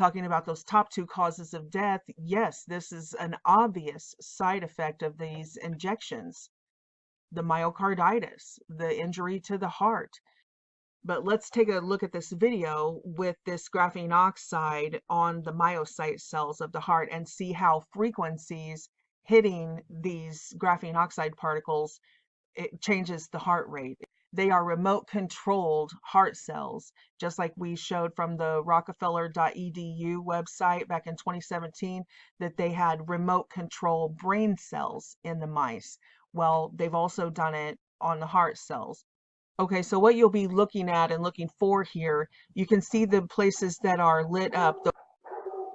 Talking about those top two causes of death, yes, this is an obvious side effect of these injections, the myocarditis, the injury to the heart. But let's take a look at this video with this graphene oxide on the myocyte cells of the heart and see how frequencies hitting these graphene oxide particles, it changes the heart rate. They are remote controlled heart cells, just like we showed from the Rockefeller.edu website back in 2017, that they had remote control brain cells in the mice. Well, they've also done it on the heart cells. Okay, so what you'll be looking at and looking for here, you can see the places that are lit up.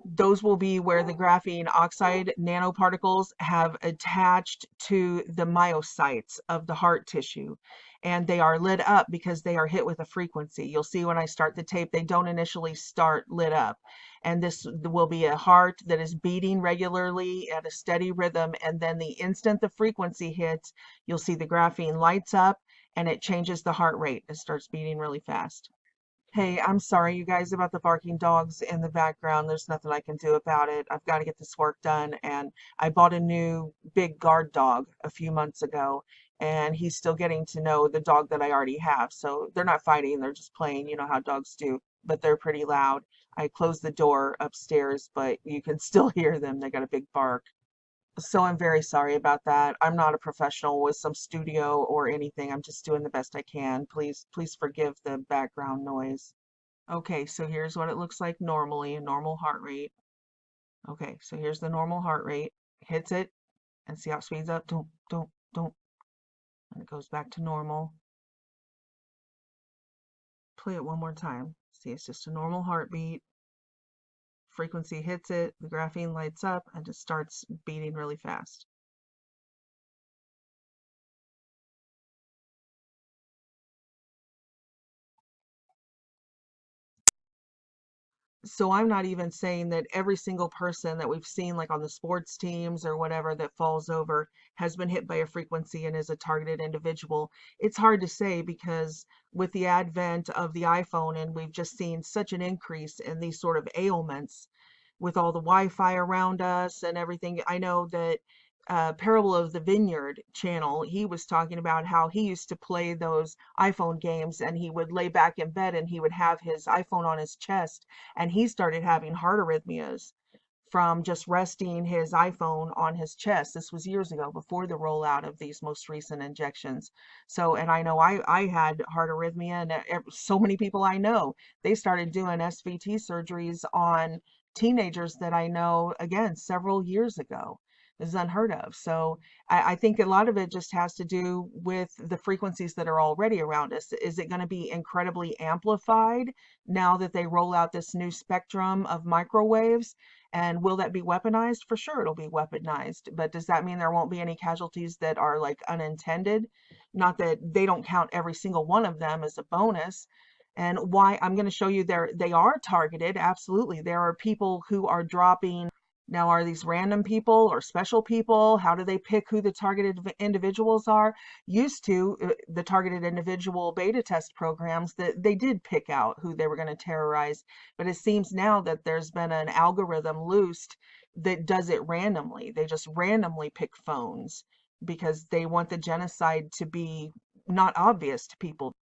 Those will be where the graphene oxide nanoparticles have attached to the myocytes of the heart tissue. And they are lit up because they are hit with a frequency. You'll see when I start the tape, they don't initially start lit up. And this will be a heart that is beating regularly at a steady rhythm. And then the instant the frequency hits, you'll see the graphene lights up and it changes the heart rate. It starts beating really fast. Hey, I'm sorry, you guys, about the barking dogs in the background. There's nothing I can do about it. I've got to get this work done. And I bought a new big guard dog a few months ago, and he's still getting to know the dog that I already have. So they're not fighting, they're just playing, you know how dogs do, but they're pretty loud. I closed the door upstairs, but you can still hear them. They got a big bark. So I'm very sorry about that. I'm not a professional with some studio or anything. I'm just doing the best I can. Please forgive the background noise. Okay, so here's what it looks like normally, a normal heart rate. Okay, so here's the normal heart rate. Hits it and see how it speeds up. Don't. And it goes back to normal. Play it one more time. See, it's just a normal heartbeat. Frequency hits it, the graphene lights up and just starts beating really fast. So I'm not even saying that every single person that we've seen, like on the sports teams or whatever, that falls over has been hit by a frequency and is a targeted individual. It's hard to say because with the advent of the iPhone, and we've just seen such an increase in these sort of ailments with all the Wi-Fi around us and everything. I know that Parable of the Vineyard channel, he was talking about how he used to play those iPhone games and he would lay back in bed and he would have his iPhone on his chest and he started having heart arrhythmias from just resting his iPhone on his chest. This was years ago before the rollout of these most recent injections. So, and I know I had heart arrhythmia and so many people I know, they started doing SVT surgeries on teenagers that I know, again, several years ago. This is unheard of. So I think a lot of it just has to do with the frequencies that are already around us. Is it going to be incredibly amplified now that they roll out this new spectrum of microwaves? And will that be weaponized? For sure, it'll be weaponized. But does that mean there won't be any casualties that are like unintended? Not that they don't count every single one of them as a bonus. And why I'm going to show you they are targeted. Absolutely. There are people who are dropping. Now, are these random people or special people? How do they pick who the targeted individuals are? Used to, the targeted individual beta test programs, that they did pick out who they were going to terrorize. But it seems now that there's been an algorithm loosed that does it randomly. They just randomly pick phones because they want the genocide to be not obvious to people.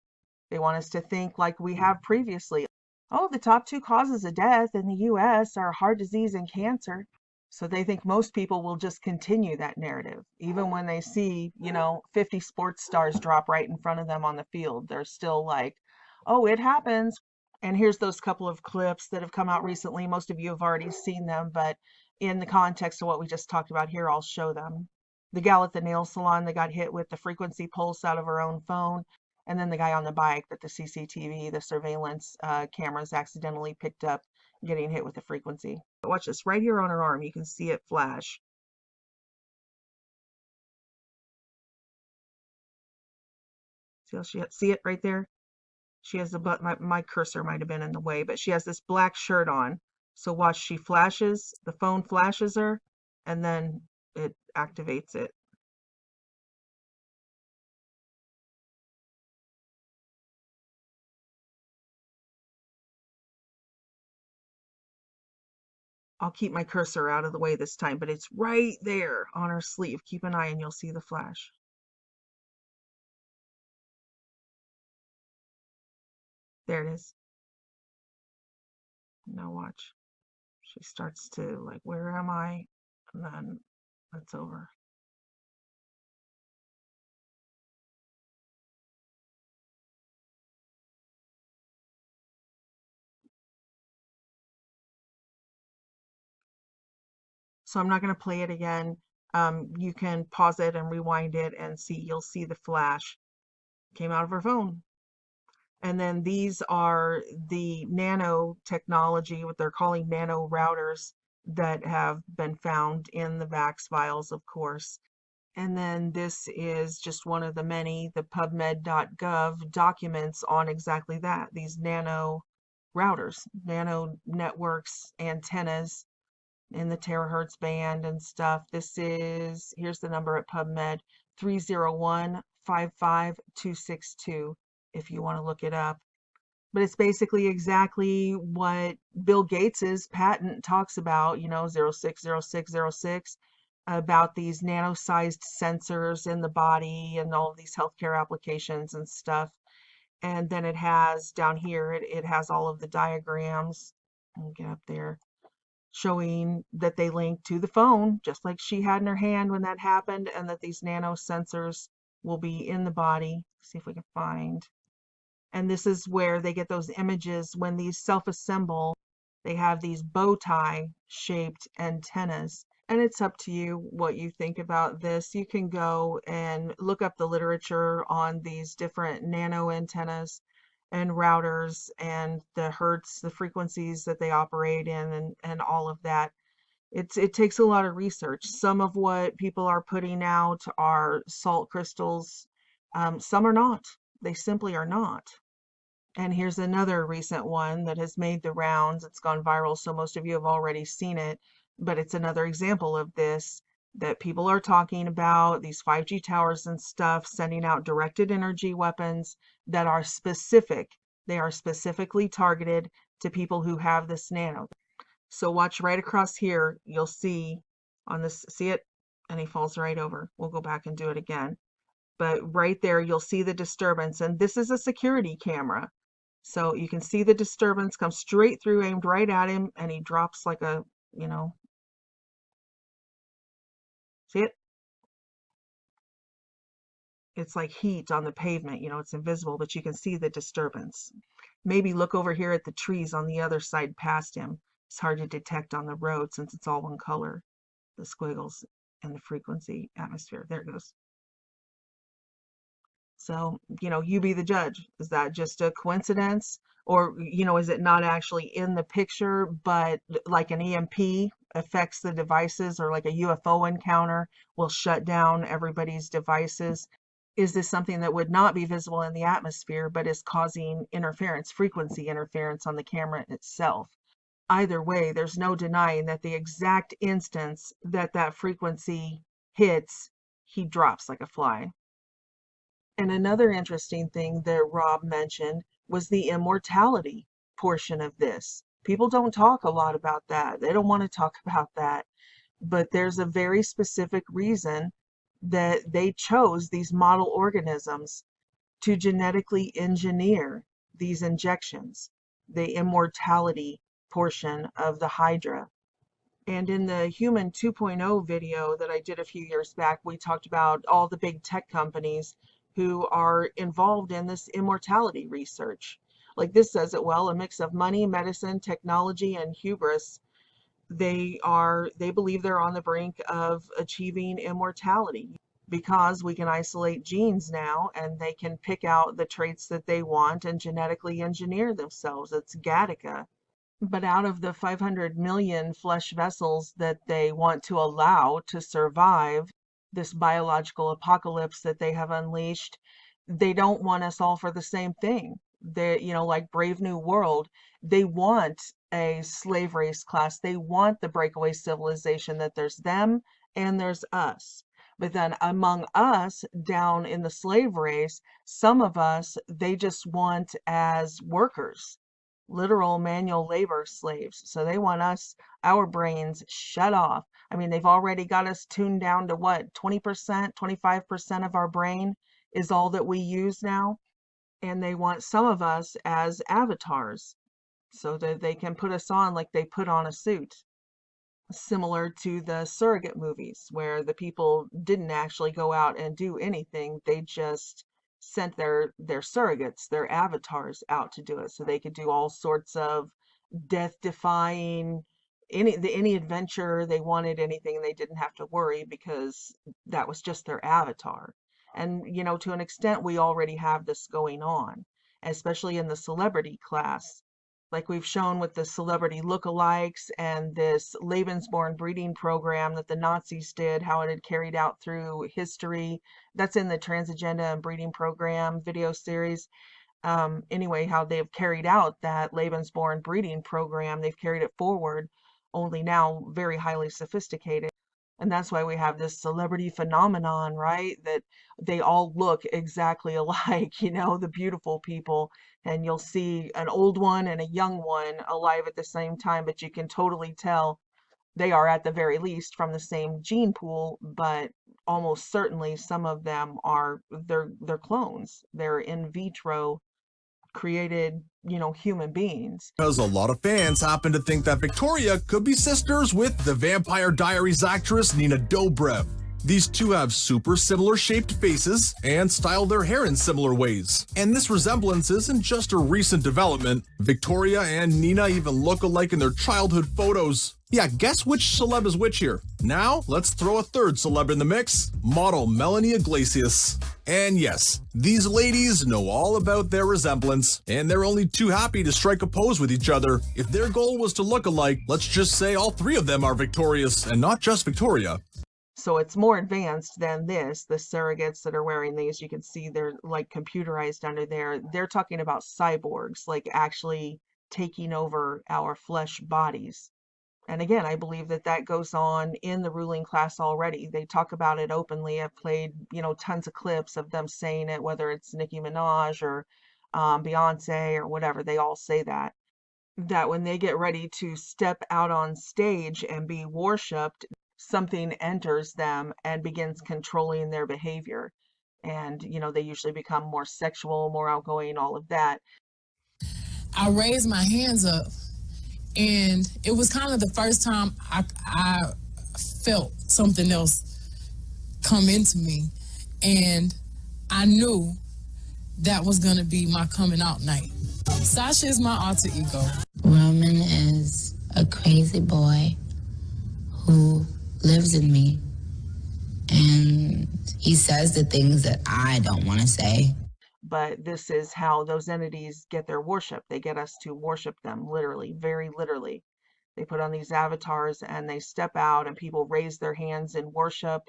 They want us to think like we have previously. Oh, the top two causes of death in the US are heart disease and cancer. So they think most people will just continue that narrative. Even when they see, 50 sports stars drop right in front of them on the field, they're still like, oh, it happens. And here's those couple of clips that have come out recently. Most of you have already seen them, but in the context of what we just talked about here, I'll show them. The gal at the nail salon that got hit with the frequency pulse out of her own phone, and then the guy on the bike that the CCTV, the surveillance cameras accidentally picked up getting hit with the frequency. Watch this right here on her arm. You can see it flash. See it right there? She has the my cursor might have been in the way, but she has this black shirt on. So watch, she flashes, the phone flashes her, and then it activates it. I'll keep my cursor out of the way this time, but it's right there on her sleeve. Keep an eye and you'll see the flash. There it is. Now watch. She starts to like, where am I? And then it's over. So I'm not going to play it again. You can pause it and rewind it and see, you'll see the flash came out of her phone. And then these are the nanotechnology, what they're calling nano routers that have been found in the VAX vials, of course. And then this is just one of the many, the PubMed.gov documents on exactly that, these nano routers, nano networks, antennas in the terahertz band and stuff. This is, here's the number at PubMed, 301-55262 if you want to look it up. But it's basically exactly what Bill Gates's patent talks about, 060606, about these nano-sized sensors in the body and all of these healthcare applications and stuff. And then it has down here, it has all of the diagrams. I'll get up there, showing that they link to the phone, just like she had in her hand when that happened, and that these nano sensors will be in the body. See if we can find. And this is where they get those images when these self-assemble. They have these bow tie shaped antennas. And it's up to you what you think about this. You can go and look up the literature on these different nano antennas and routers and the hertz, the frequencies that they operate in, and all of that. It takes a lot of research. Some of what people are putting out are salt crystals. Some are not. They simply are not. And here's another recent one that has made the rounds. It's gone viral, so most of you have already seen it, but it's another example of this that people are talking about, these 5G towers and stuff, sending out directed energy weapons that are specific. They are specifically targeted to people who have this nano. So watch right across here. You'll see on this, see it? And he falls right over. We'll go back and do it again. But right there, you'll see the disturbance. And this is a security camera. So you can see the disturbance come straight through, aimed right at him, and he drops like a, see it? It's like heat on the pavement, it's invisible, but you can see the disturbance. Maybe look over here at the trees on the other side past him. It's hard to detect on the road since it's all one color, the squiggles and the frequency atmosphere. There it goes. So, you be the judge. Is that just a coincidence? Or, is it not actually in the picture, but like an EMP affects the devices, or like a UFO encounter will shut down everybody's devices? Is this something that would not be visible in the atmosphere, but is causing interference, frequency interference on the camera itself? Either way, there's no denying that the exact instance that that frequency hits, he drops like a fly. And another interesting thing that Rob mentioned was the immortality portion of this. People don't talk a lot about that. They don't want to talk about that. But there's a very specific reason that they chose these model organisms to genetically engineer these injections, the immortality portion of the Hydra. And in the Human 2.0 video that I did a few years back, we talked about all the big tech companies who are involved in this immortality research. Like this says it well, a mix of money, medicine, technology, and hubris. They believe they're on the brink of achieving immortality because we can isolate genes now and they can pick out the traits that they want and genetically engineer themselves. It's Gattaca. But out of the 500 million flesh vessels that they want to allow to survive this biological apocalypse that they have unleashed, they don't want us all for the same thing. They, like Brave New World, they want a slave race class. They want the breakaway civilization that there's them and there's us. But then among us down in the slave race, some of us, they just want as workers. literal manual labor slaves. So they want us, our brains shut off. I mean, they've already got us tuned down to what, 20%, 25% of our brain is all that we use now. And they want some of us as avatars so that they can put us on like they put on a suit, similar to the surrogate movies where the people didn't actually go out and do anything. They just sent their surrogates, their avatars out to do it so they could do all sorts of death defying any adventure they wanted, anything. They didn't have to worry because that was just their avatar. And to an extent we already have this going on, especially in the celebrity class, like we've shown with the celebrity lookalikes and this Lebensborn breeding program that the Nazis did, how it had carried out through history. That's in the Transagenda and Breeding Program video series. Anyway, how they've carried out that Lebensborn breeding program, they've carried it forward, only now very highly sophisticated. And that's why we have this celebrity phenomenon, right? That they all look exactly alike, the beautiful people. And you'll see an old one and a young one alive at the same time, but you can totally tell they are at the very least from the same gene pool, but almost certainly some of them they're clones. They're in vitro created, human beings. Because a lot of fans happen to think that Victoria could be sisters with the Vampire Diaries actress Nina Dobrev. These two have super similar shaped faces and style their hair in similar ways. And this resemblance isn't just a recent development. Victoria and Nina even look alike in their childhood photos. Yeah, guess which celeb is which here? Now, let's throw a third celeb in the mix, model Melanie Iglesias. And yes, these ladies know all about their resemblance, and they're only too happy to strike a pose with each other. If their goal was to look alike, let's just say all three of them are victorious, and not just Victoria. So it's more advanced than this. The surrogates that are wearing these, you can see they're like computerized under there. They're talking about cyborgs, like actually taking over our flesh bodies. And again, I believe that goes on in the ruling class already. They talk about it openly. I've played, tons of clips of them saying it, whether it's Nicki Minaj or Beyonce or whatever. They all say that when they get ready to step out on stage and be worshipped, something enters them and begins controlling their behavior. And, they usually become more sexual, more outgoing, all of that. I raised my hands up, and it was kind of the first time I felt something else come into me. And I knew that was going to be my coming out night. Sasha is my alter ego. Roman is a crazy boy who lives in me, and he says the things that I don't want to say. But this is how those entities get their worship. They get us to worship them, literally, very literally. They put on these avatars and they step out and people raise their hands in worship,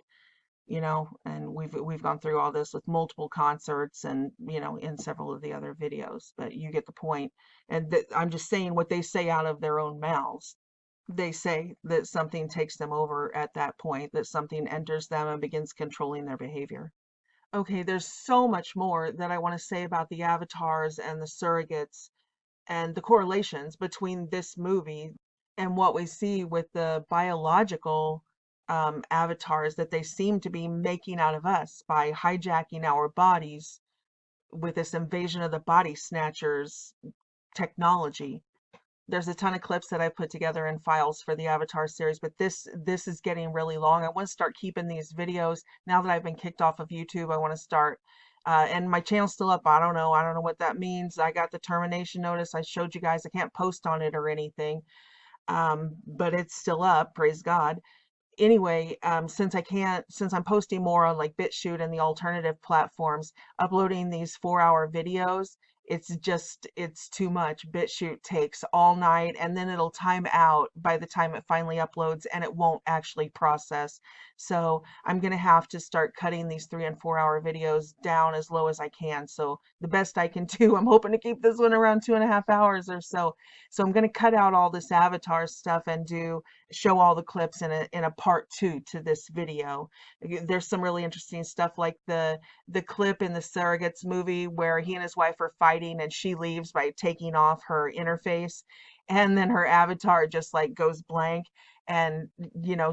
and we've gone through all this with multiple concerts and, in several of the other videos, but you get the point. And I'm just saying what they say out of their own mouths. They say that something takes them over at that point, that something enters them and begins controlling their behavior. Okay, there's so much more that I want to say about the avatars and the surrogates and the correlations between this movie and what we see with the biological avatars that they seem to be making out of us by hijacking our bodies with this invasion of the body snatchers technology. There's a ton of clips that I put together in files for the Avatar series, but this is getting really long. I want to start keeping these videos. Now that I've been kicked off of YouTube, I want to start, and my channel's still up. I don't know what that means. I got the termination notice. I showed you guys. I can't post on it or anything, but it's still up, praise God. Anyway, since I'm posting more on like BitChute and the alternative platforms, uploading these 4-hour videos, it's too much. BitChute takes all night and then it'll time out by the time it finally uploads and it won't actually process. So I'm going to have to start cutting these 3 and 4 hour videos down as low as I can. So the best I can do, I'm hoping to keep this one around 2.5 hours or so. So I'm going to cut out all this Avatar stuff and show all the clips in a part 2 to this video. There's some really interesting stuff like the clip in the Surrogates movie where he and his wife are fighting hiding and she leaves by taking off her interface. And then her avatar just like goes blank and,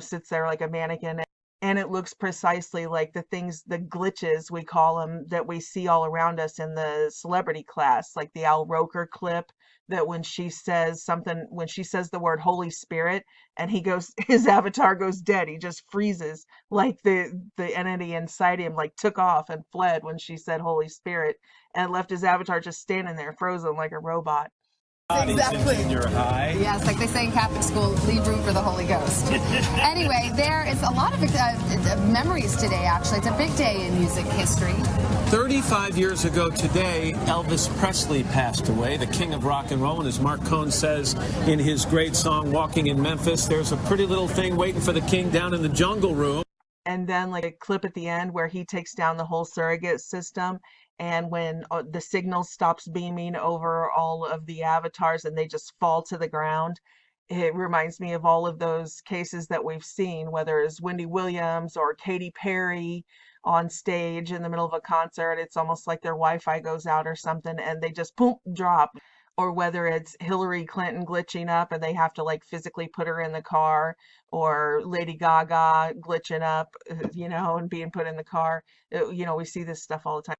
sits there like a mannequin. And it looks precisely like the things, the glitches we call them, that we see all around us in the celebrity class, like the Al Roker clip, that when she says something, when she says the word Holy Spirit and he goes, his avatar goes dead. He just freezes, like the entity inside him like took off and fled when she said Holy Spirit, and left his avatar just standing there frozen like a robot. Exactly. In junior high. Yes, like they say in Catholic school, leave room for the Holy Ghost. Anyway, there is a lot of memories today, actually. It's a big day in music history. 35 years ago today, Elvis Presley passed away, the king of rock and roll. And as Mark Cohn says in his great song, Walking in Memphis, there's a pretty little thing waiting for the king down in the jungle room. And then like a clip at the end where he takes down the whole surrogate system. And when the signal stops beaming over all of the avatars and they just fall to the ground, it reminds me of all of those cases that we've seen, whether it's Wendy Williams or Katy Perry on stage in the middle of a concert. It's almost like their Wi-Fi goes out or something and they just boom, drop. Or whether it's Hillary Clinton glitching up and they have to like physically put her in the car, or Lady Gaga glitching up, and being put in the car. We see this stuff all the time.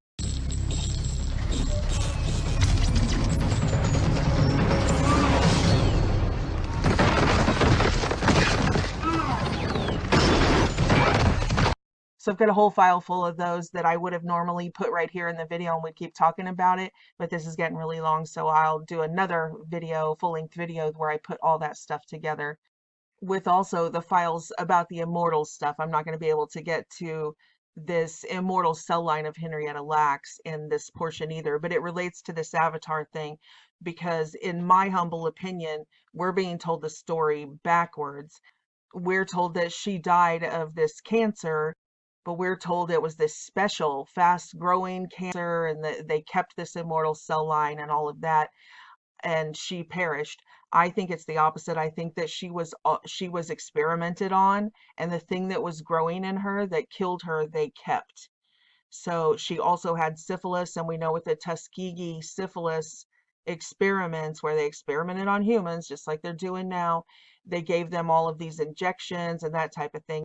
So I've got a whole file full of those that I would have normally put right here in the video and we'd keep talking about it, but this is getting really long, so I'll do another video, full-length video, where I put all that stuff together with also the files about the immortal stuff. I'm not going to be able to get to this immortal cell line of Henrietta Lacks in this portion either, but it relates to this avatar thing because in my humble opinion, we're being told the story backwards. We're told that she died of this cancer, but we're told it was this special fast growing cancer and that they kept this immortal cell line and all of that, and she perished. I think it's the opposite. I think that she was experimented on, and the thing that was growing in her that killed her, they kept. So she also had syphilis, and we know with the Tuskegee syphilis experiments where they experimented on humans just like they're doing now, they gave them all of these injections and that type of thing.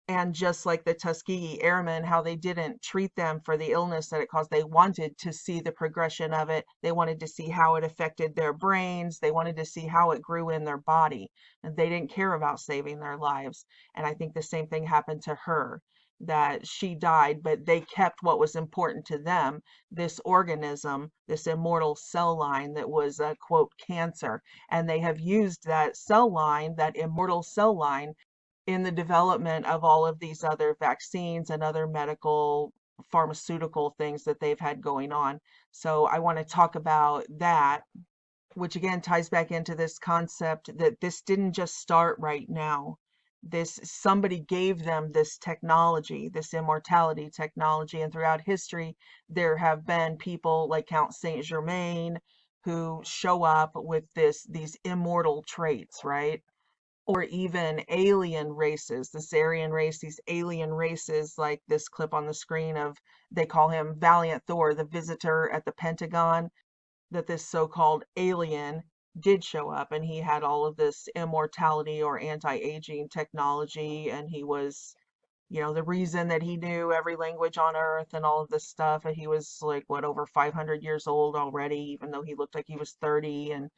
And just like the Tuskegee Airmen, how they didn't treat them for the illness that it caused, they wanted to see the progression of it. They wanted to see how it affected their brains. They wanted to see how it grew in their body. And they didn't care about saving their lives. And I think the same thing happened to her, that she died, but they kept what was important to them, this organism, this immortal cell line that was a quote cancer. And they have used that cell line, that immortal cell line, in the development of all of these other vaccines and other medical pharmaceutical things that they've had going on. So I want to talk about that, which again ties back into this concept that this didn't just start right now. Somebody gave them this technology, this immortality technology, and throughout history there have been people like Count Saint Germain who show up with these immortal traits, right? Or even alien races, this Aryan race, these alien races, like this clip on the screen of, they call him Valiant Thor, the visitor at the Pentagon, that this so-called alien did show up, and he had all of this immortality or anti-aging technology, and he was, the reason that he knew every language on earth and all of this stuff, and he was like, over 500 years old already, even though he looked like he was 30, and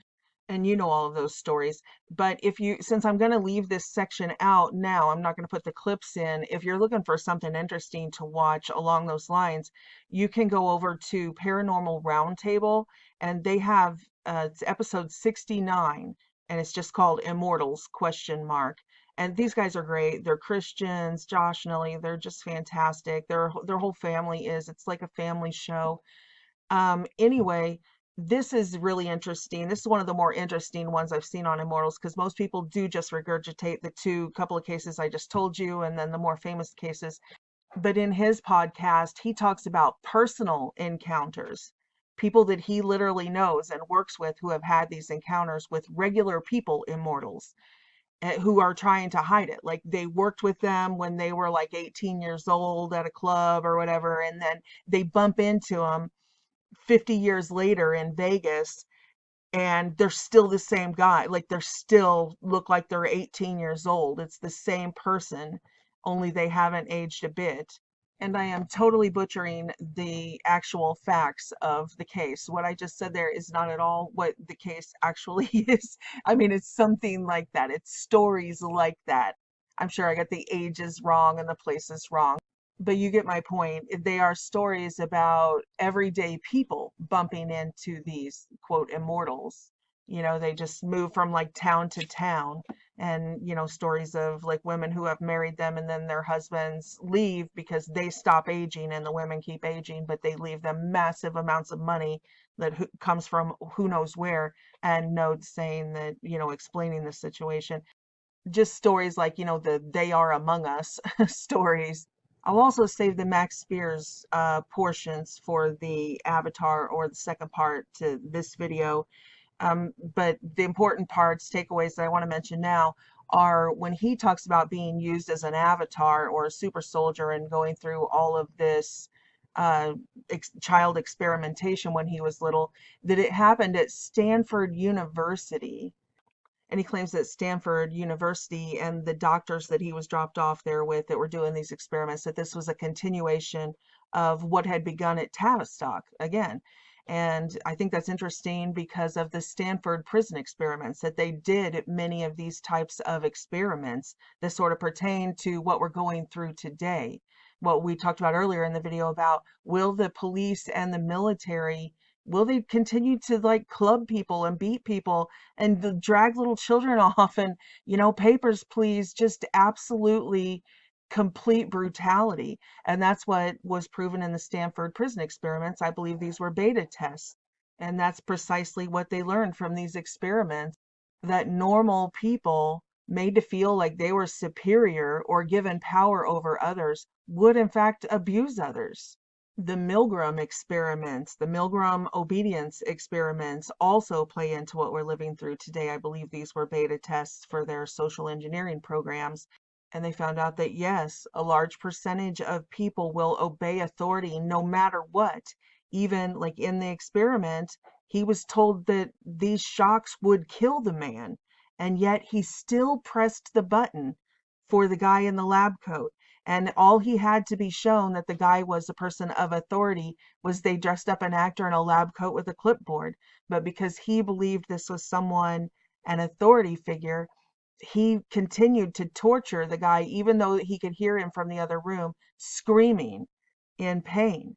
all of those stories. But since I'm going to leave this section out now, I'm not going to put the clips in. If you're looking for something interesting to watch along those lines, you can go over to Paranormal Roundtable, and they have it's episode 69, and it's just called Immortals ? And these guys are great. They're Christians, Josh, Nelly, they're just fantastic. Their whole family it's like a family show. Anyway, this is really interesting. This is one of the more interesting ones I've seen on Immortals, because most people do just regurgitate the couple of cases I just told you and then the more famous cases. But in his podcast, he talks about personal encounters, people that he literally knows and works with who have had these encounters with regular people, immortals, who are trying to hide it. Like they worked with them when they were like 18 years old at a club or whatever, and then they bump into them 50 years later in Vegas, and they're still the same guy. Like they're still look like they're 18 years old. It's the same person, only they haven't aged a bit. And I am totally butchering the actual facts of the case. What I just said there is not at all what the case actually is. I mean, it's something like that. It's stories like that. I'm sure I got the ages wrong and the places wrong, but you get my point. They are stories about everyday people bumping into these quote immortals. They just move from like town to town, and stories of like women who have married them and then their husbands leave because they stop aging and the women keep aging, but they leave them massive amounts of money that comes from who knows where, and notes saying that, explaining the situation. Just stories like, the "they are among us" stories. I'll also save the Max Spears portions for the avatar or the second part to this video. But the important parts, takeaways that I want to mention now are when he talks about being used as an avatar or a super soldier and going through all of this uh, child experimentation when he was little, that it happened at Stanford University. And he claims that Stanford University and the doctors that he was dropped off there with that were doing these experiments, that this was a continuation of what had begun at Tavistock again. And I think that's interesting because of the Stanford prison experiments, that they did many of these types of experiments that sort of pertain to what we're going through today. What we talked about earlier in the video about, will the police and the military, will they continue to like club people and beat people and drag little children off and, papers, please, just absolutely complete brutality. And that's what was proven in the Stanford prison experiments. I believe these were beta tests. And that's precisely what they learned from these experiments, that normal people made to feel like they were superior or given power over others would in fact abuse others. The Milgram experiments, the Milgram obedience experiments also play into what we're living through today. I believe these were beta tests for their social engineering programs. And they found out that yes, a large percentage of people will obey authority no matter what. Even like in the experiment, he was told that these shocks would kill the man, and yet he still pressed the button for the guy in the lab coat. And all he had to be shown that the guy was a person of authority was they dressed up an actor in a lab coat with a clipboard. But because he believed this was someone, an authority figure, he continued to torture the guy, even though he could hear him from the other room screaming in pain.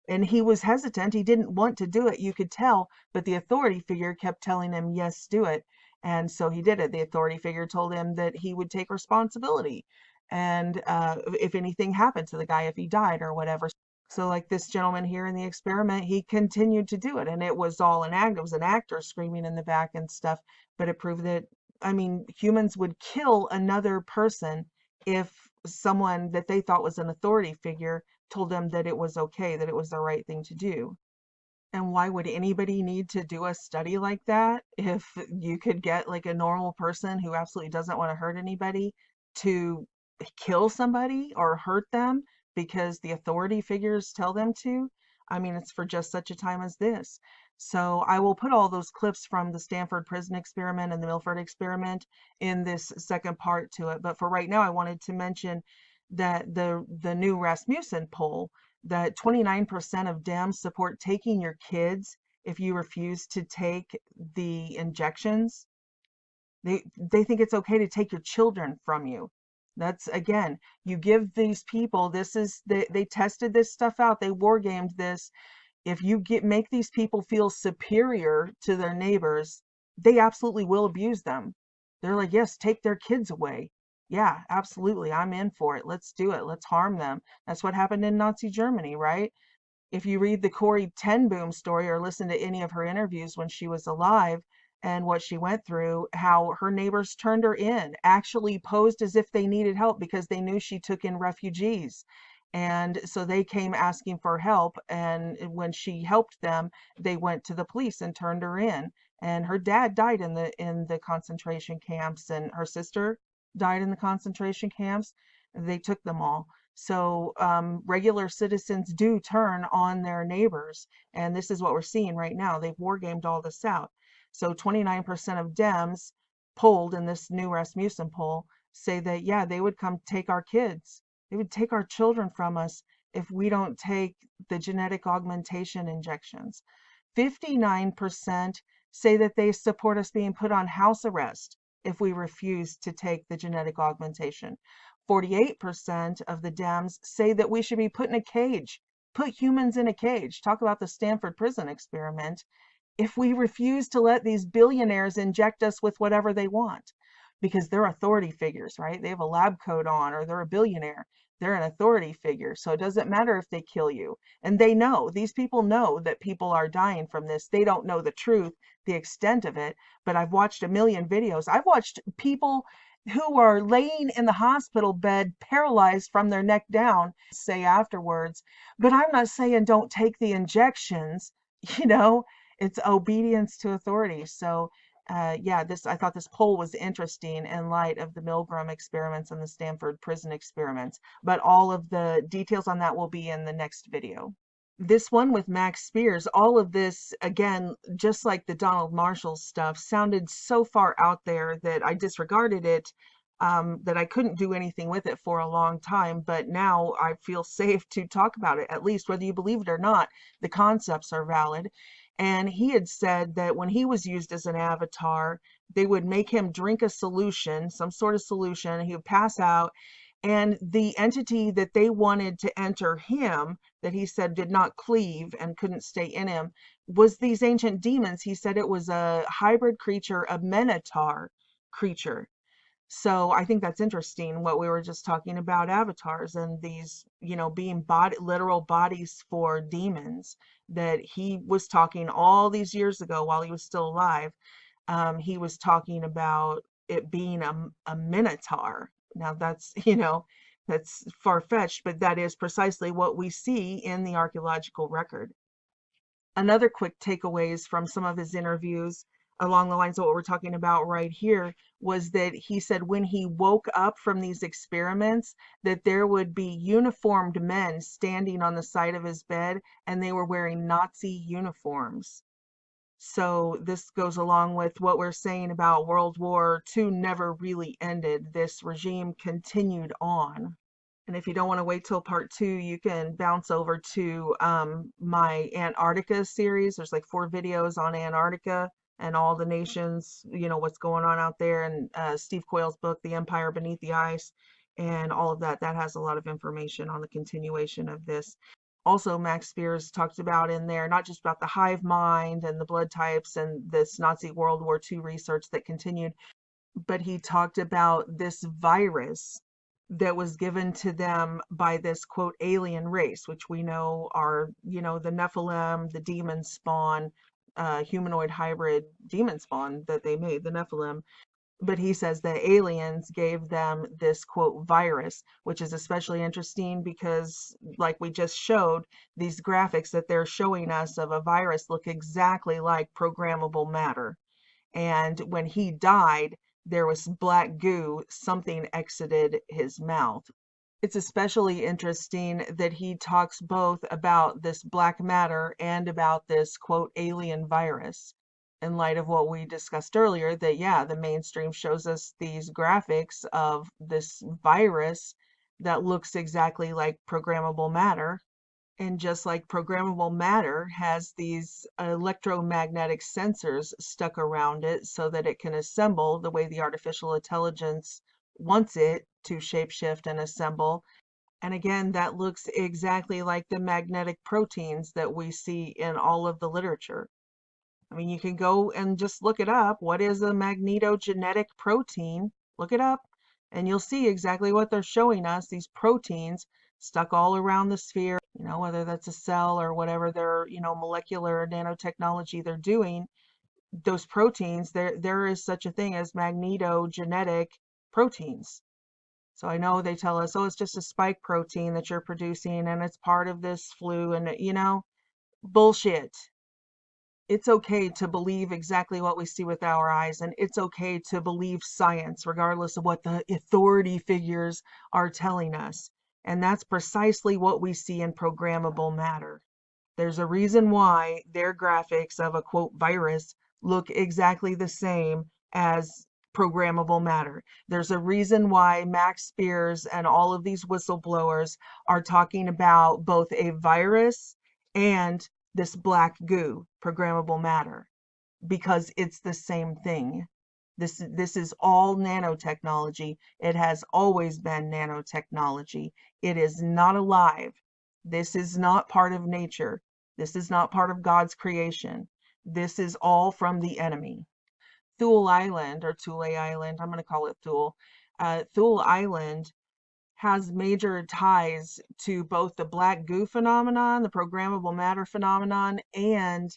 And he was hesitant. He didn't want to do it, you could tell, but the authority figure kept telling him, yes, do it. And so he did it. The authority figure told him that he would take responsibility. And if anything happened to the guy, if he died or whatever. So like this gentleman here in the experiment, he continued to do it. And it was all an act. It was an actor screaming in the back and stuff. But it proved that, I mean, humans would kill another person if someone that they thought was an authority figure told them that it was okay, that it was the right thing to do. And why would anybody need to do a study like that if you could get like a normal person who absolutely doesn't want to hurt anybody to kill somebody or hurt them because the authority figures tell them to? I mean, it's for just such a time as this. So I will put all those clips from the Stanford prison experiment and the Milford experiment in this second part to it. But for right now, I wanted to mention that the new Rasmussen poll, that 29% of Dems support taking your kids if you refuse to take the injections. They think it's okay to take your children from you. That's, again, you give these people, this is, they tested this stuff out, they war gamed this. If you make these people feel superior to their neighbors, they absolutely will abuse them. They're like, yes, take their kids away. Yeah, absolutely. I'm in for it. Let's do it. Let's harm them. That's what happened in Nazi Germany, right? If you read the Corrie ten Boom story or listen to any of her interviews when she was alive and what she went through, how her neighbors turned her in, actually posed as if they needed help because they knew she took in refugees. And so they came asking for help. And when she helped them, they went to the police and turned her in. And her dad died in the concentration camps, and her sister died in the concentration camps. They took them all. So regular citizens do turn on their neighbors. And this is what we're seeing right now. They've wargamed all this out. So 29% of Dems polled in this new Rasmussen poll say that, yeah, they would come take our kids. They would take our children from us if we don't take the genetic augmentation injections. 59% say that they support us being put on house arrest if we refuse to take the genetic augmentation. 48% of the Dems say that we should be put in a cage, put humans in a cage. Talk about the Stanford prison experiment. If we refuse to let these billionaires inject us with whatever they want, because they're authority figures, right? They have a lab coat on, or they're a billionaire. They're an authority figure. So it doesn't matter if they kill you. And they know, these people know that people are dying from this. They don't know the truth, the extent of it. But I've watched a million videos. I've watched people who are laying in the hospital bed paralyzed from their neck down say afterwards, but I'm not saying don't take the injections. You know, it's obedience to authority. So yeah, I thought this poll was interesting in light of the Milgram experiments and the Stanford prison experiments, but all of the details on that will be in the next video. This one with Max Spears, all of this, again, just like the Donald Marshall stuff, sounded so far out there that I disregarded it, that I couldn't do anything with it for a long time. But now I feel safe to talk about it, at least whether you believe it or not, the concepts are valid. And he had said that when he was used as an avatar, they would make him drink a solution, some sort of solution, he would pass out, and the entity that they wanted to enter him, that he said did not cleave and couldn't stay in him, was these ancient demons. He said it was a hybrid creature, a minotaur creature. So I think that's interesting, what we were just talking about, avatars and these, you know, being literal bodies for demons, that he was talking all these years ago while he was still alive. He was talking about it being a minotaur. Now that's, you know, that's far-fetched, but that is precisely what we see in the archaeological record. Another quick takeaways from some of his interviews along the lines of what we're talking about right here was that he said when he woke up from these experiments, that there would be uniformed men standing on the side of his bed, and they were wearing Nazi uniforms. So this goes along with what we're saying about World War II never really ended. This regime continued on. And if you don't want to wait till part 2, you can bounce over to my Antarctica series. There's like 4 videos on Antarctica and all the nations, you know, what's going on out there. And Steve Coyle's book, The Empire Beneath the Ice, and all of that. That has a lot of information on the continuation of this. Also, Max Spears talked about in there, not just about the hive mind and the blood types and this Nazi World War II research that continued, but he talked about this virus that was given to them by this, quote, alien race, which we know are, you know, the Nephilim, the demon spawn, humanoid hybrid demon spawn that they made, the Nephilim. But he says that aliens gave them this, quote, virus, which is especially interesting because, like we just showed, these graphics that they're showing us of a virus look exactly like programmable matter. And when he died, there was black goo, something exited his mouth. It's especially interesting that he talks both about this black matter and about this, quote, alien virus, in light of what we discussed earlier, that, yeah, the mainstream shows us these graphics of this virus that looks exactly like programmable matter. And just like programmable matter has these electromagnetic sensors stuck around it so that it can assemble the way the artificial intelligence wants it to shapeshift and assemble. And again, that looks exactly like the magnetic proteins that we see in all of the literature. I mean, you can go and just look it up. What is a magnetogenetic protein? Look it up, and you'll see exactly what they're showing us, these proteins stuck all around the sphere, you know, whether that's a cell or whatever their, you know, molecular nanotechnology they're doing. Those proteins, there is such a thing as magnetogenetic proteins. So I know they tell us, oh, it's just a spike protein that you're producing and it's part of this flu, and, you know, bullshit. It's okay to believe exactly what we see with our eyes, and it's okay to believe science, regardless of what the authority figures are telling us. And that's precisely what we see in programmable matter. There's a reason why their graphics of a quote virus look exactly the same as programmable matter. There's a reason why Max Spears and all of these whistleblowers are talking about both a virus and this black goo, programmable matter, because it's the same thing. This is all nanotechnology. It has always been nanotechnology. It is not alive. This is not part of nature. This is not part of God's creation. This is all from the enemy. Thule Island, or Thule Island, I'm going to call it Thule. Thule Island has major ties to both the black goo phenomenon, the programmable matter phenomenon, and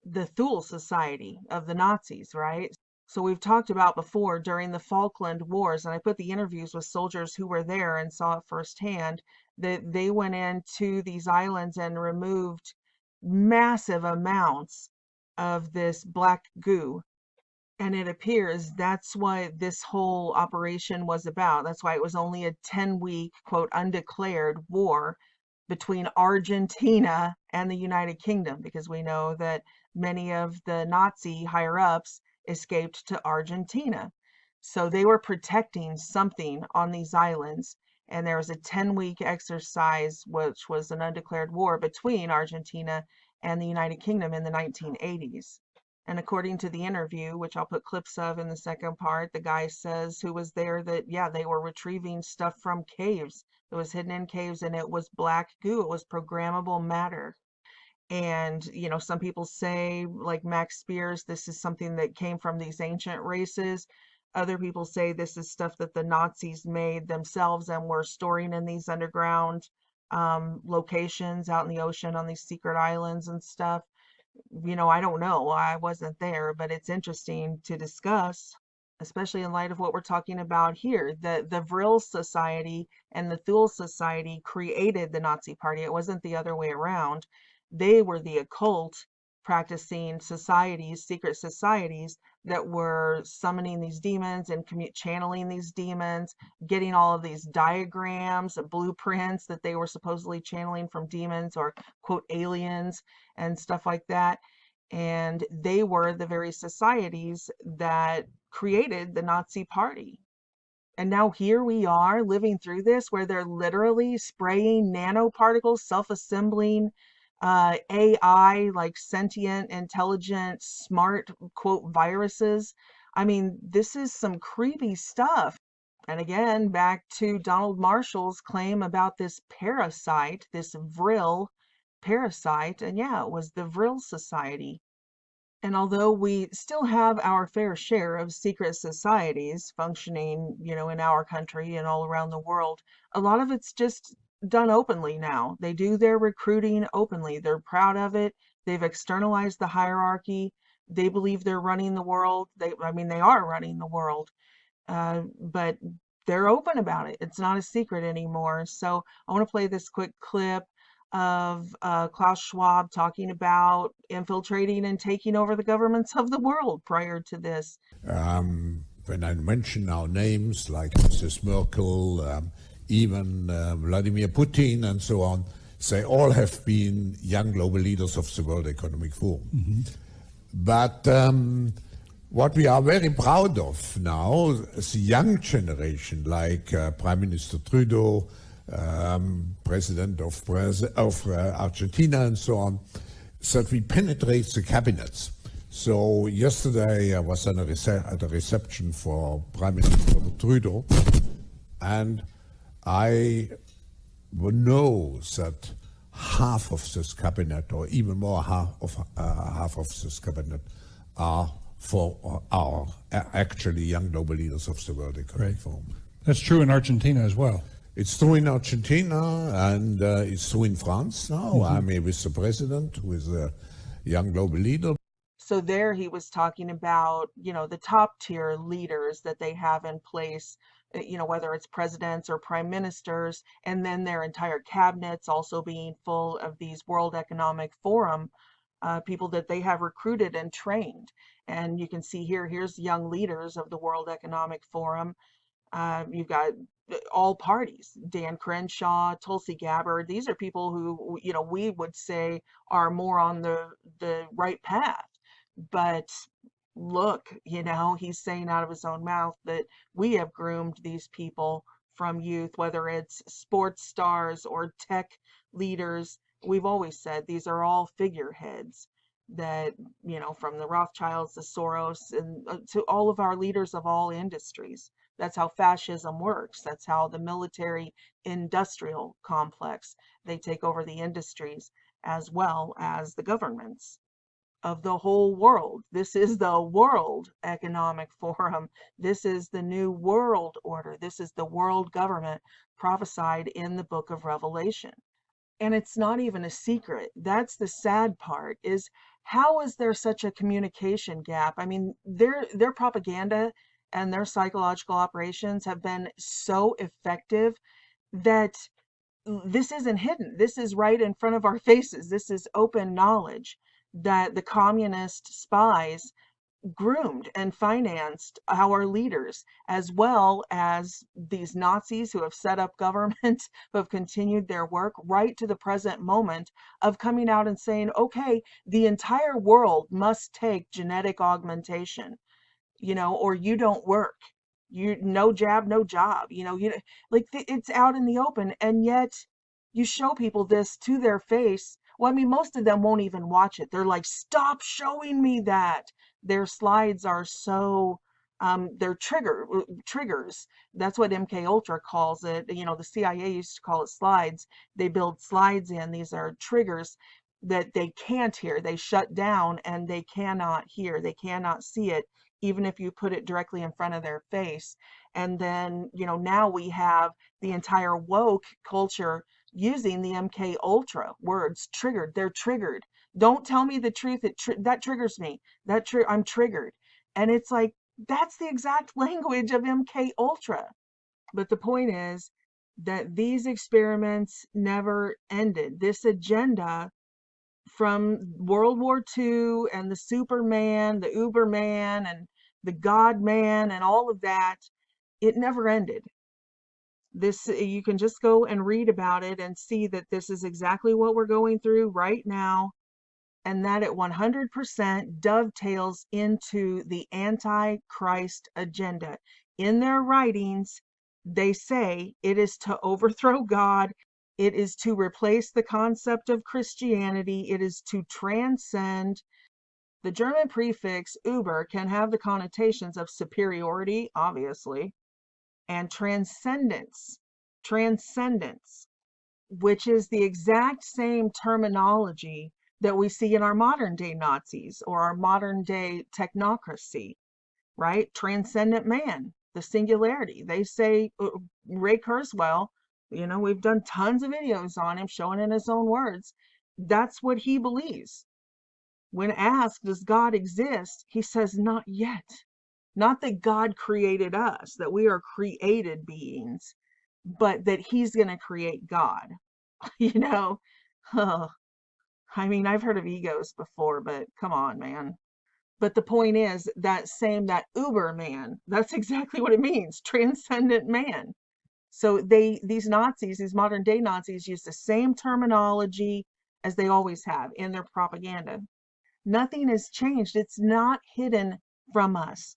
the Thule Society of the Nazis, right? So we've talked about before during the Falkland Wars, and I put the interviews with soldiers who were there and saw it firsthand, that they went into these islands and removed massive amounts of this black goo. And it appears that's what this whole operation was about. That's why it was only a 10-week, quote, undeclared war between Argentina and the United Kingdom, because we know that many of the Nazi higher ups escaped to Argentina. So they were protecting something on these islands. And there was a 10-week exercise, which was an undeclared war between Argentina and the United Kingdom in the 1980s. And according to the interview, which I'll put clips of in the second part, the guy says who was there that, yeah, they were retrieving stuff from caves. It was hidden in caves, and it was black goo. It was programmable matter. And, you know, some people say, like Max Spears, this is something that came from these ancient races. Other people say this is stuff that the Nazis made themselves and were storing in these underground locations out in the ocean on these secret islands and stuff. You know, I don't know. I wasn't there, but it's interesting to discuss, especially in light of what we're talking about here. The Vril Society and the Thule Society created the Nazi Party. It wasn't the other way around. They were the occult practicing societies, secret societies that were summoning these demons and channeling these demons, getting all of these diagrams, blueprints that they were supposedly channeling from demons or quote aliens and stuff like that. And they were the very societies that created the Nazi Party. And now here we are living through this where they're literally spraying nanoparticles, self-assembling AI, like sentient, intelligent, smart, quote, viruses. I mean, this is some creepy stuff. And again, back to Donald Marshall's claim about this parasite, this Vril parasite. And yeah, it was the Vril Society. And although we still have our fair share of secret societies functioning, you know, in our country and all around the world, a lot of it's just done openly now. They do their recruiting openly. They're proud of it. They've externalized the hierarchy. They believe they're running the world. They are running the world, but they're open about it. It's not a secret anymore. So I want to play this quick clip of Klaus Schwab talking about infiltrating and taking over the governments of the world prior to this. When I mention our names like Mrs. Merkel, even Vladimir Putin and so on, they all have been young global leaders of the World Economic Forum. Mm-hmm. But what we are very proud of now, the young generation, like Prime Minister Trudeau, President of Argentina and so on, that we penetrate the cabinets. So yesterday I was at a reception for Prime Minister Trudeau, and I know that half of this cabinet, or even more, half of this cabinet are actually young global leaders of the World Economic Forum. That's true in Argentina as well. It's true in Argentina, and it's true in France now. Mm-hmm. I'm with the president, who is a young global leader. So there he was talking about, you know, the top tier leaders that they have in place, you know, whether it's presidents or prime ministers, and then their entire cabinets also being full of these World Economic Forum people that they have recruited and trained. And you can see here's young leaders of the World Economic Forum. You've got all parties, Dan Crenshaw, Tulsi Gabbard. These are people who, we would say are more on the right path. But look, he's saying out of his own mouth that we have groomed these people from youth, whether it's sports stars or tech leaders. We've always said these are all figureheads that, from the Rothschilds to Soros and to all of our leaders of all industries. That's how fascism works. That's how the military industrial complex, they take over the industries as well as the governments of the whole world. This is the World Economic Forum. This is the new world order. This is the world government prophesied in the book of Revelation. And it's not even a secret. That's the sad part, is how is there such a communication gap? I mean, their propaganda and their psychological operations have been so effective that this isn't hidden. This is right in front of our faces. This is open knowledge that the communist spies groomed and financed our leaders, as well as these Nazis who have set up governments, who have continued their work right to the present moment of coming out and saying, okay, the entire world must take genetic augmentation, or you don't work. No jab, no job. It's out in the open, and yet you show people this to their face. Well, I mean, most of them won't even watch it. They're like, stop showing me that. Their slides are so, they're triggers. That's what MK Ultra calls it. The CIA used to call it slides. They build slides in. These are triggers that they can't hear. They shut down and they cannot hear. They cannot see it, even if you put it directly in front of their face. And then, now we have the entire woke culture using the MK Ultra words, triggered. They're triggered. Don't tell me the truth. That triggers me. I'm triggered. And it's like, that's the exact language of MK Ultra. But the point is that these experiments never ended. This agenda from World War II and the Superman, the Uberman, and the God Man, and all of that, it never ended. You can just go and read about it and see that this is exactly what we're going through right now, and that it 100% dovetails into the Antichrist agenda. In their writings, they say it is to overthrow God, it is to replace the concept of Christianity, it is to transcend. The German prefix Uber can have the connotations of superiority, obviously, and transcendence, which is the exact same terminology that we see in our modern day Nazis or our modern day technocracy, right? Transcendent man, the singularity. They say Ray Kurzweil, we've done tons of videos on him showing in his own words. That's what he believes. When asked, does God exist? He says, not yet. Not that God created us, that we are created beings, but that he's going to create God. I mean, I've heard of egos before, but come on, man. But the point is that Uber man, that's exactly what it means, transcendent man. So these Nazis, these modern day Nazis, use the same terminology as they always have in their propaganda. Nothing has changed. It's not hidden from us.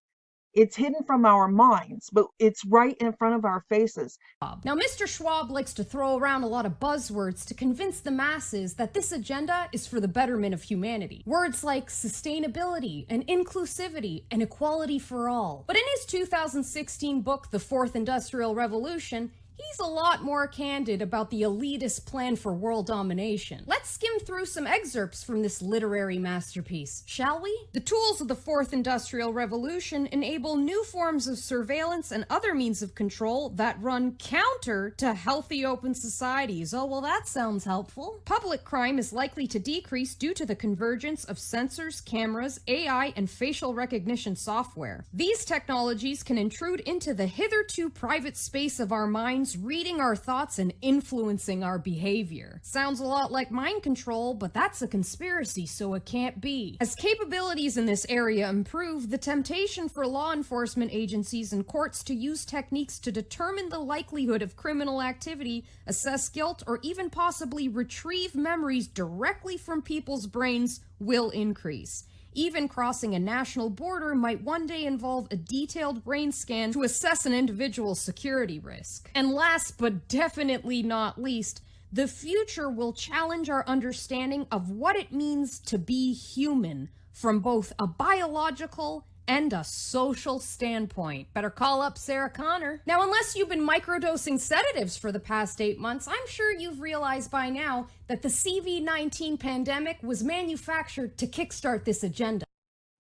It's hidden from our minds, but it's right in front of our faces. Now, Mr. Schwab likes to throw around a lot of buzzwords to convince the masses that this agenda is for the betterment of humanity. Words like sustainability and inclusivity and equality for all. But in his 2016 book, The Fourth Industrial Revolution, he's a lot more candid about the elitist plan for world domination. Let's skim through some excerpts from this literary masterpiece, shall we? The tools of the Fourth Industrial Revolution enable new forms of surveillance and other means of control that run counter to healthy open societies. Oh, well, that sounds helpful. Public crime is likely to decrease due to the convergence of sensors, cameras, AI, and facial recognition software. These technologies can intrude into the hitherto private space of our minds drones reading our thoughts and influencing our behavior. Sounds a lot like mind control, but that's a conspiracy, so it can't be. As capabilities in this area improve, the temptation for law enforcement agencies and courts to use techniques to determine the likelihood of criminal activity, assess guilt, or even possibly retrieve memories directly from people's brains will increase. Even crossing a national border might one day involve a detailed brain scan to assess an individual's security risk. And last but definitely not least, the future will challenge our understanding of what it means to be human from both a biological and a social standpoint. Better call up Sarah Connor. Now, unless you've been microdosing sedatives for the past 8 months, I'm sure you've realized by now that the CV-19 pandemic was manufactured to kickstart this agenda.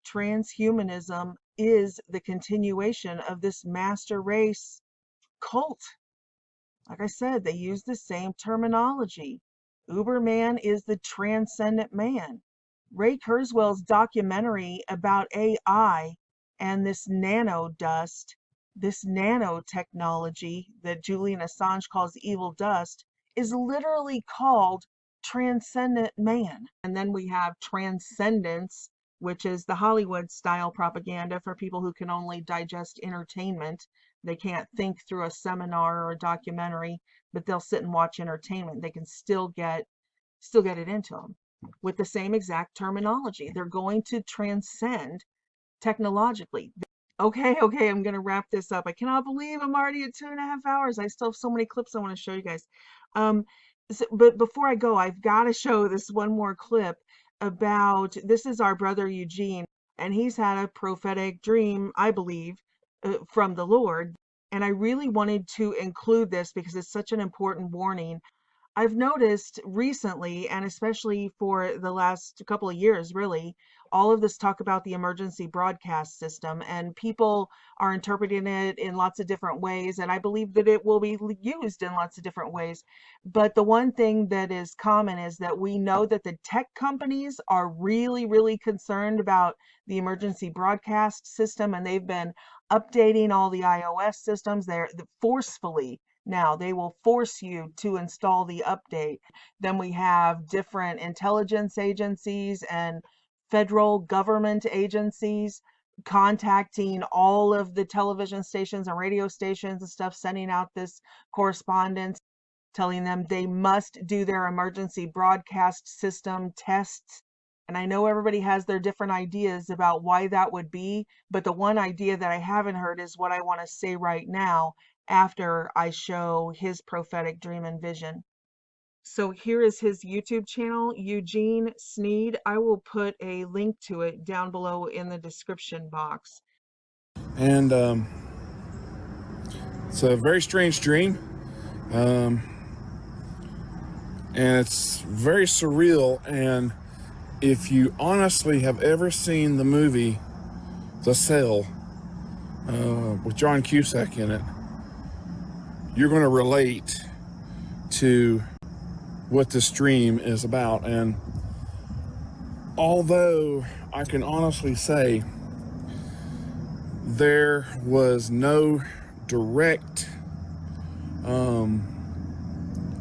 Transhumanism is the continuation of this master race cult. Like I said, they use the same terminology. Uberman is the transcendent man. Ray Kurzweil's documentary about AI and this nano dust, this nanotechnology that Julian Assange calls evil dust, is literally called transcendent man. And then we have transcendence, which is the Hollywood style propaganda for people who can only digest entertainment. They can't think through a seminar or a documentary, but they'll sit and watch entertainment. They can still get it into them with the same exact terminology. They're going to transcend technologically. Okay, I'm going to wrap this up. I cannot believe I'm already at 2.5 hours. I still have so many clips I want to show you guys. But before I go, I've got to show this one more clip about, this is our brother Eugene, and he's had a prophetic dream, I believe, from the Lord. And I really wanted to include this because it's such an important warning. I've noticed recently, and especially for the last couple of years, really, all of this talk about the emergency broadcast system, and people are interpreting it in lots of different ways, and I believe that it will be used in lots of different ways. But the one thing that is common is that we know that the tech companies are really, really concerned about the emergency broadcast system, and they've been updating all the iOS systems. They're forcefully now, they will force you to install the update. Then we have different intelligence agencies and federal government agencies contacting all of the television stations and radio stations and stuff, sending out this correspondence, telling them they must do their emergency broadcast system tests. And I know everybody has their different ideas about why that would be, but the one idea that I haven't heard is what I want to say right now after I show his prophetic dream and vision. So here is his YouTube channel, Eugene Sneed. I will put a link to it down below in the description box. And it's a very strange dream. And it's very surreal. And if you honestly have ever seen the movie The Cell with John Cusack in it, you're going to relate to what this dream is about. And although I can honestly say there was no direct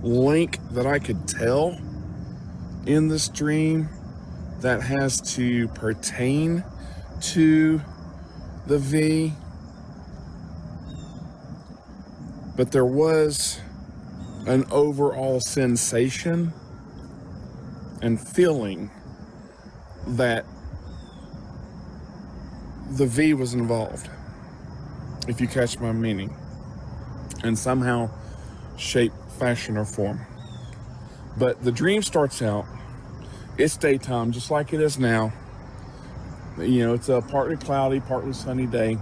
link that I could tell in this dream that has to pertain to the V, but there was an overall sensation and feeling that the V was involved, if you catch my meaning, in somehow, shape, fashion, or form. But the dream starts out, it's daytime, just like it is now. You know, it's a partly cloudy, partly sunny day,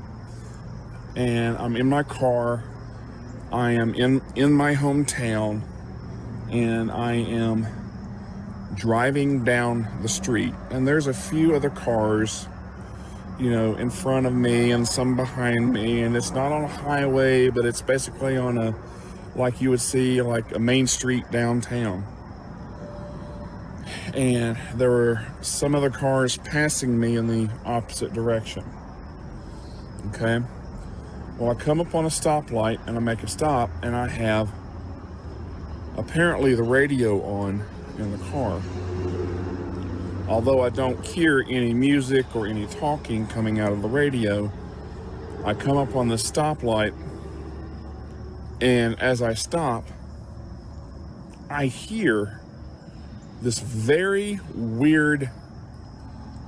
and I'm in my car. I am in my hometown, and I am driving down the street, and there's a few other cars, you know, in front of me and some behind me, and it's not on a highway, but it's basically on a, like you would see, like a main street downtown. And there were some other cars passing me in the opposite direction. Okay. Well, I come up on a stoplight and I make a stop, and I have apparently the radio on in the car. Although I don't hear any music or any talking coming out of the radio, I come up on this stoplight, and as I stop, I hear this very weird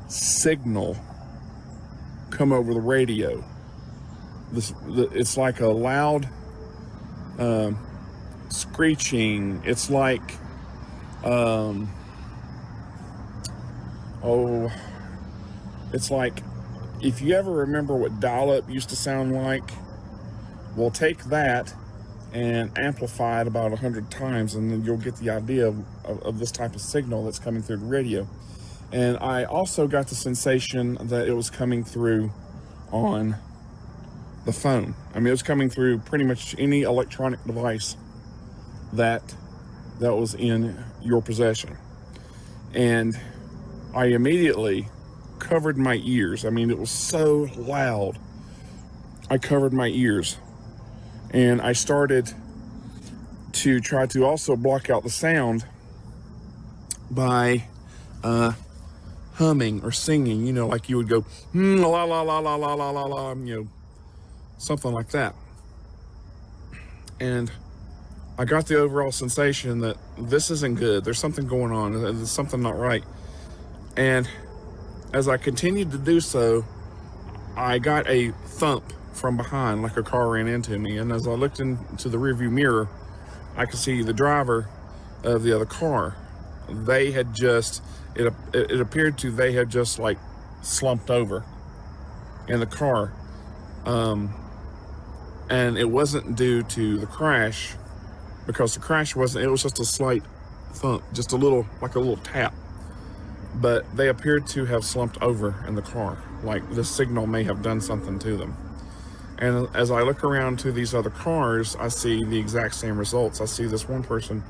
signal come over the radio. It's like a loud screeching. It's like it's like, if you ever remember what dial-up used to sound like, well, take that and amplify it about 100 times, and then you'll get the idea of this type of signal that's coming through the radio. And I also got the sensation that it was coming through on the phone. I mean, it was coming through pretty much any electronic device that was in your possession. And I immediately covered my ears. I mean, it was so loud. I covered my ears. And I started to try to also block out the sound by humming or singing, like you would go, la la la la la la la la, something like that. And I got the overall sensation that this isn't good. There's something going on. There's something not right. And as I continued to do so, I got a thump from behind, like a car ran into me. And as I looked into the rearview mirror, I could see the driver of the other car. They had just, it appeared to, they had just like slumped over in the car. And it wasn't due to the crash, because the crash wasn't, it was just a slight thump, just a little, like a little tap. But they appeared to have slumped over in the car, like the signal may have done something to them. And as I look around to these other cars, I see the exact same results. I see this one person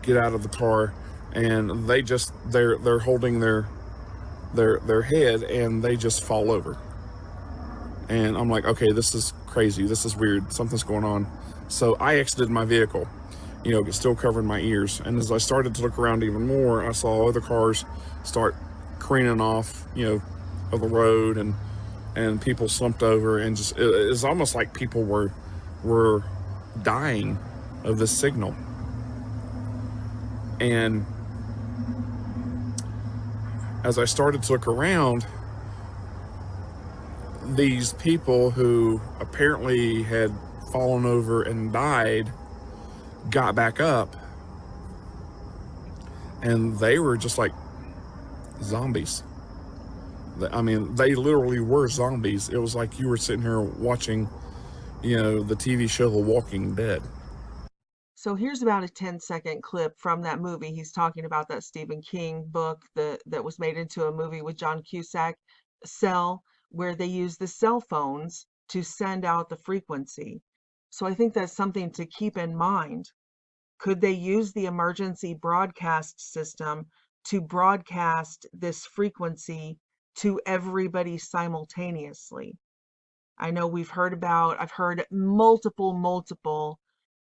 get out of the car, and they just, they're holding their head, and they just fall over. And I'm like, okay, this is crazy. This is weird. Something's going on. So I exited my vehicle, still covering my ears. And as I started to look around even more, I saw other cars start careening off, of the road, and people slumped over, and just, it was almost like people were dying of this signal. And as I started to look around, these people who apparently had fallen over and died got back up, and they were just like zombies. I mean, they literally were zombies. It was like you were sitting here watching, the TV show The Walking Dead. So here's about a 10-second clip from that movie. He's talking about that Stephen King book that was made into a movie with John Cusack, Cell, where they use the cell phones to send out the frequency. So I think that's something to keep in mind. Could they use the emergency broadcast system to broadcast this frequency to everybody simultaneously? I know I've heard multiple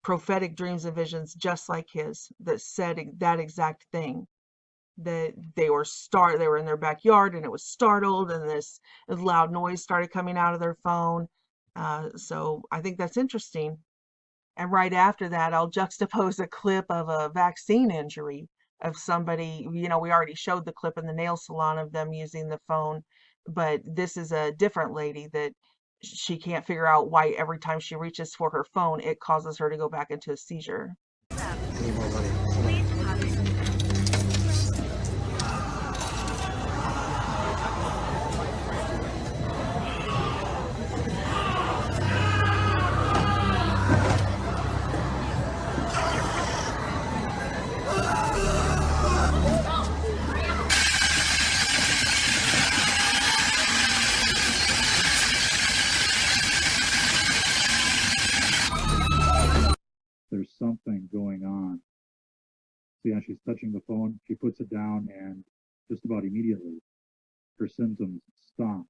prophetic dreams and visions just like his that said that exact thing, that they were in their backyard, and it was startled, and this loud noise started coming out of their phone. So I think that's interesting. And right after that, I'll juxtapose a clip of a vaccine injury of somebody. We already showed the clip in the nail salon of them using the phone, but this is a different lady that she can't figure out why every time she reaches for her phone, it causes her to go back into a seizure. Need more money. There's something going on. See how she's touching the phone? She puts it down, and just about immediately, her symptoms stop.